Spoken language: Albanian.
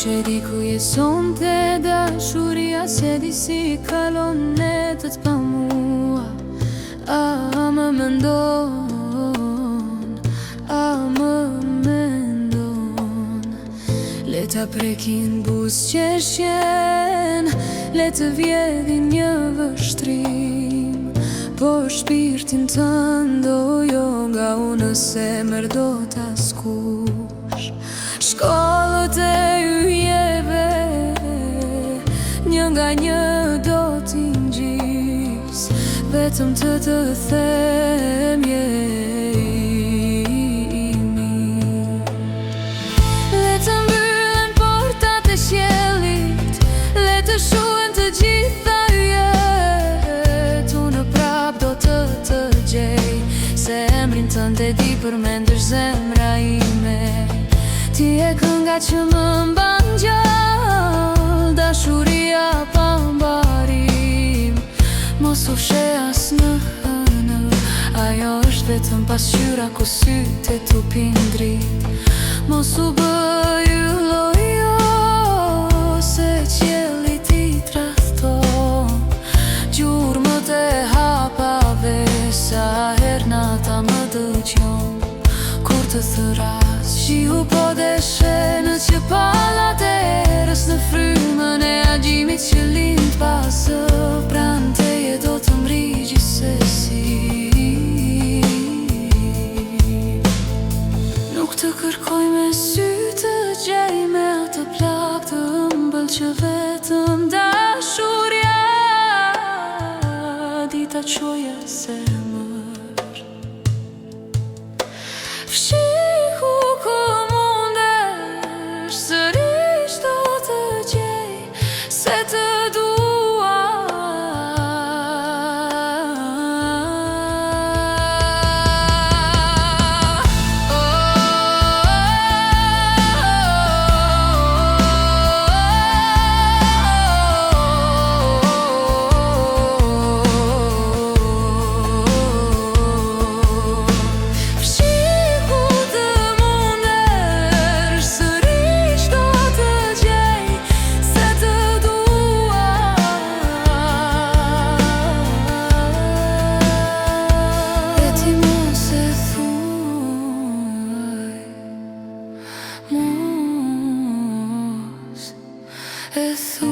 Kush e di ku jeson te dashuria, se di si kalon netët pa mua. A më mendon, a më mendon. Le ta prekin buzëqeshjen, le të vjedhin një vështrim, por shpirtin tënd do jo nga unë semër do t'askush. Shkollët e yjeve, një nga një do t'i ngjis, vetëm të them je i mirë. Le të mbyllen portat e qiellit, le të shuhen të gjitha yjet, unë prap do të gjej, se emrin tënd e di përmendesh zemra ime. Ti e kënga që më mban gjallë, dashuria pa mbarim. Mos u fshe as në hënë, ajo është vetëm pasqyra ku sytë e tupin drit. Mos u bëj lojo, se qielli ti tradhton gjurmët e hapave, sa her nata më dëgjon kur të thëras. Shiu po deshe në qepallat e erës, në frymën e agjimit që lind pasë, pranë teje do të mri gjithsesi. Nuk të kërkoj me sy të gjej, me atë plak të ëmbël që vetëm dashuria di ta çoja zemër. Fshiku ku mundesh, sërish do të gjej, se të dua. Mos e thuaj.